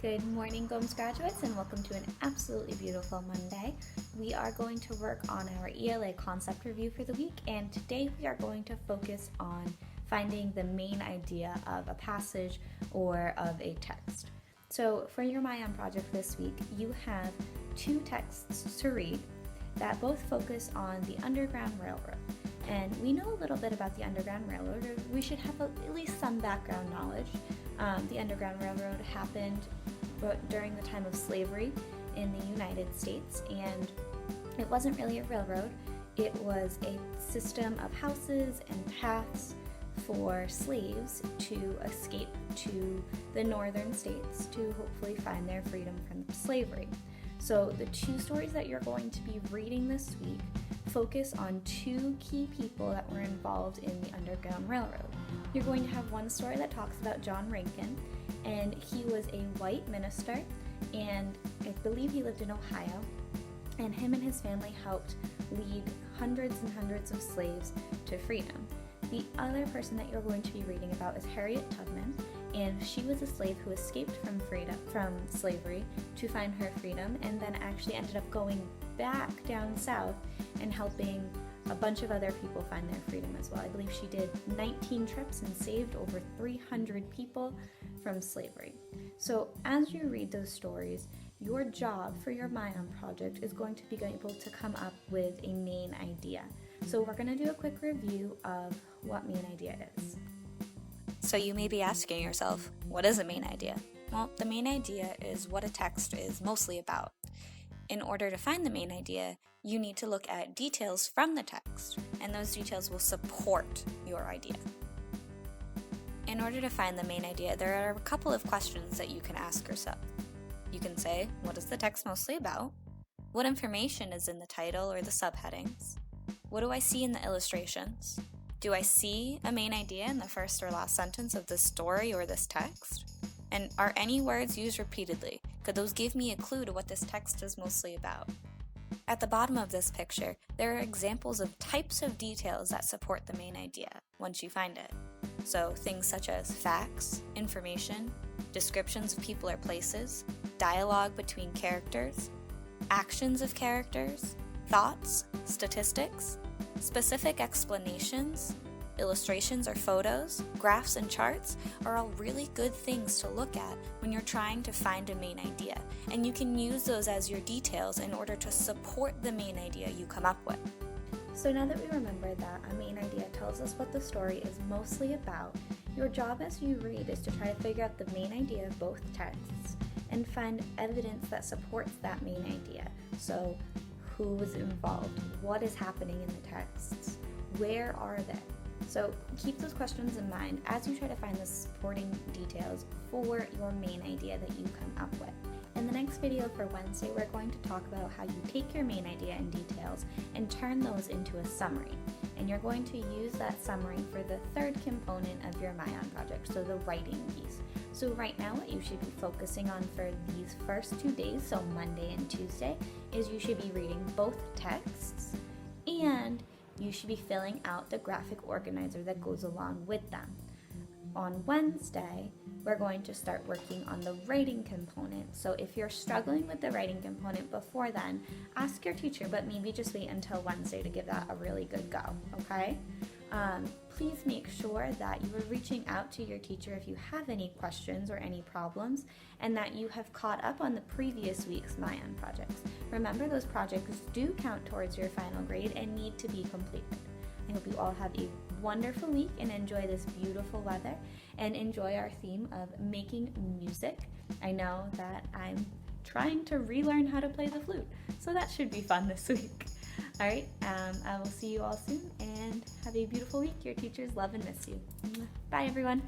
Good morning, Gomes graduates, and welcome to an absolutely beautiful Monday. We are going to work on our ELA concept review for the week, and today we are going to focus on finding the main idea of a passage or of a text. So for your MyOn project this week, you have two texts to read that both focus on the Underground Railroad. And we know a little bit about the Underground Railroad, or we should have at least some background knowledge. The Underground Railroad happened during the time of slavery in the United States, and it wasn't really a railroad. It was a system of houses and paths for slaves to escape to the northern states to hopefully find their freedom from slavery. So the two stories that you're going to be reading this week focus on two key people that were involved in the Underground Railroad. You're going to have one story that talks about John Rankin, and he was a white minister, and I believe he lived in Ohio, and him and his family helped lead hundreds and hundreds of slaves to freedom. The other person that you're going to be reading about is Harriet Tubman, and she was a slave who escaped from slavery to find her freedom, and then actually ended up going back down south and helping a bunch of other people find their freedom as well. I believe she did 19 trips and saved over 300 people from slavery. So as you read those stories, your job for your MyOn project is going to be able to come up with a main idea. So we're going to do a quick review of what main idea is. So you may be asking yourself, what is a main idea? Well, the main idea is what a text is mostly about. In order to find the main idea, you need to look at details from the text, and those details will support your idea. In order to find the main idea, there are a couple of questions that you can ask yourself. You can say, what is the text mostly about? What information is in the title or the subheadings? What do I see in the illustrations? Do I see a main idea in the first or last sentence of this story or this text? And are any words used repeatedly? Could those give me a clue to what this text is mostly about? At the bottom of this picture, there are examples of types of details that support the main idea once you find it. So things such as facts, information, descriptions of people or places, dialogue between characters, actions of characters, thoughts, statistics, specific explanations, illustrations or photos, graphs and charts are all really good things to look at when you're trying to find a main idea, and you can use those as your details in order to support the main idea you come up with. So now that we remember that a main idea tells us what the story is mostly about, your job as you read is to try to figure out the main idea of both texts and find evidence that supports that main idea. So who was involved? What is happening in the texts? Where are they? So keep those questions in mind as you try to find the supporting details for your main idea that you come up with. In the next video for Wednesday, we're going to talk about how you take your main idea and details and turn those into a summary. And you're going to use that summary for the third component of your MyOn project, so the writing piece. So right now what you should be focusing on for these first 2 days, so Monday and Tuesday, is you should be reading both texts, and you should be filling out the graphic organizer that goes along with them. On Wednesday, we're going to start working on the writing component. So if you're struggling with the writing component before then, ask your teacher, but maybe just wait until Wednesday to give that a really good go, okay? Please make sure that you are reaching out to your teacher if you have any questions or any problems, and that you have caught up on the previous week's MyOn projects. Remember, those projects do count towards your final grade and need to be completed. I hope you all have a wonderful week and enjoy this beautiful weather and enjoy our theme of making music. I know that I'm trying to relearn how to play the flute, so that should be fun this week. All right, I will see you all soon, and have a beautiful week. Your teachers love and miss you. Bye, everyone.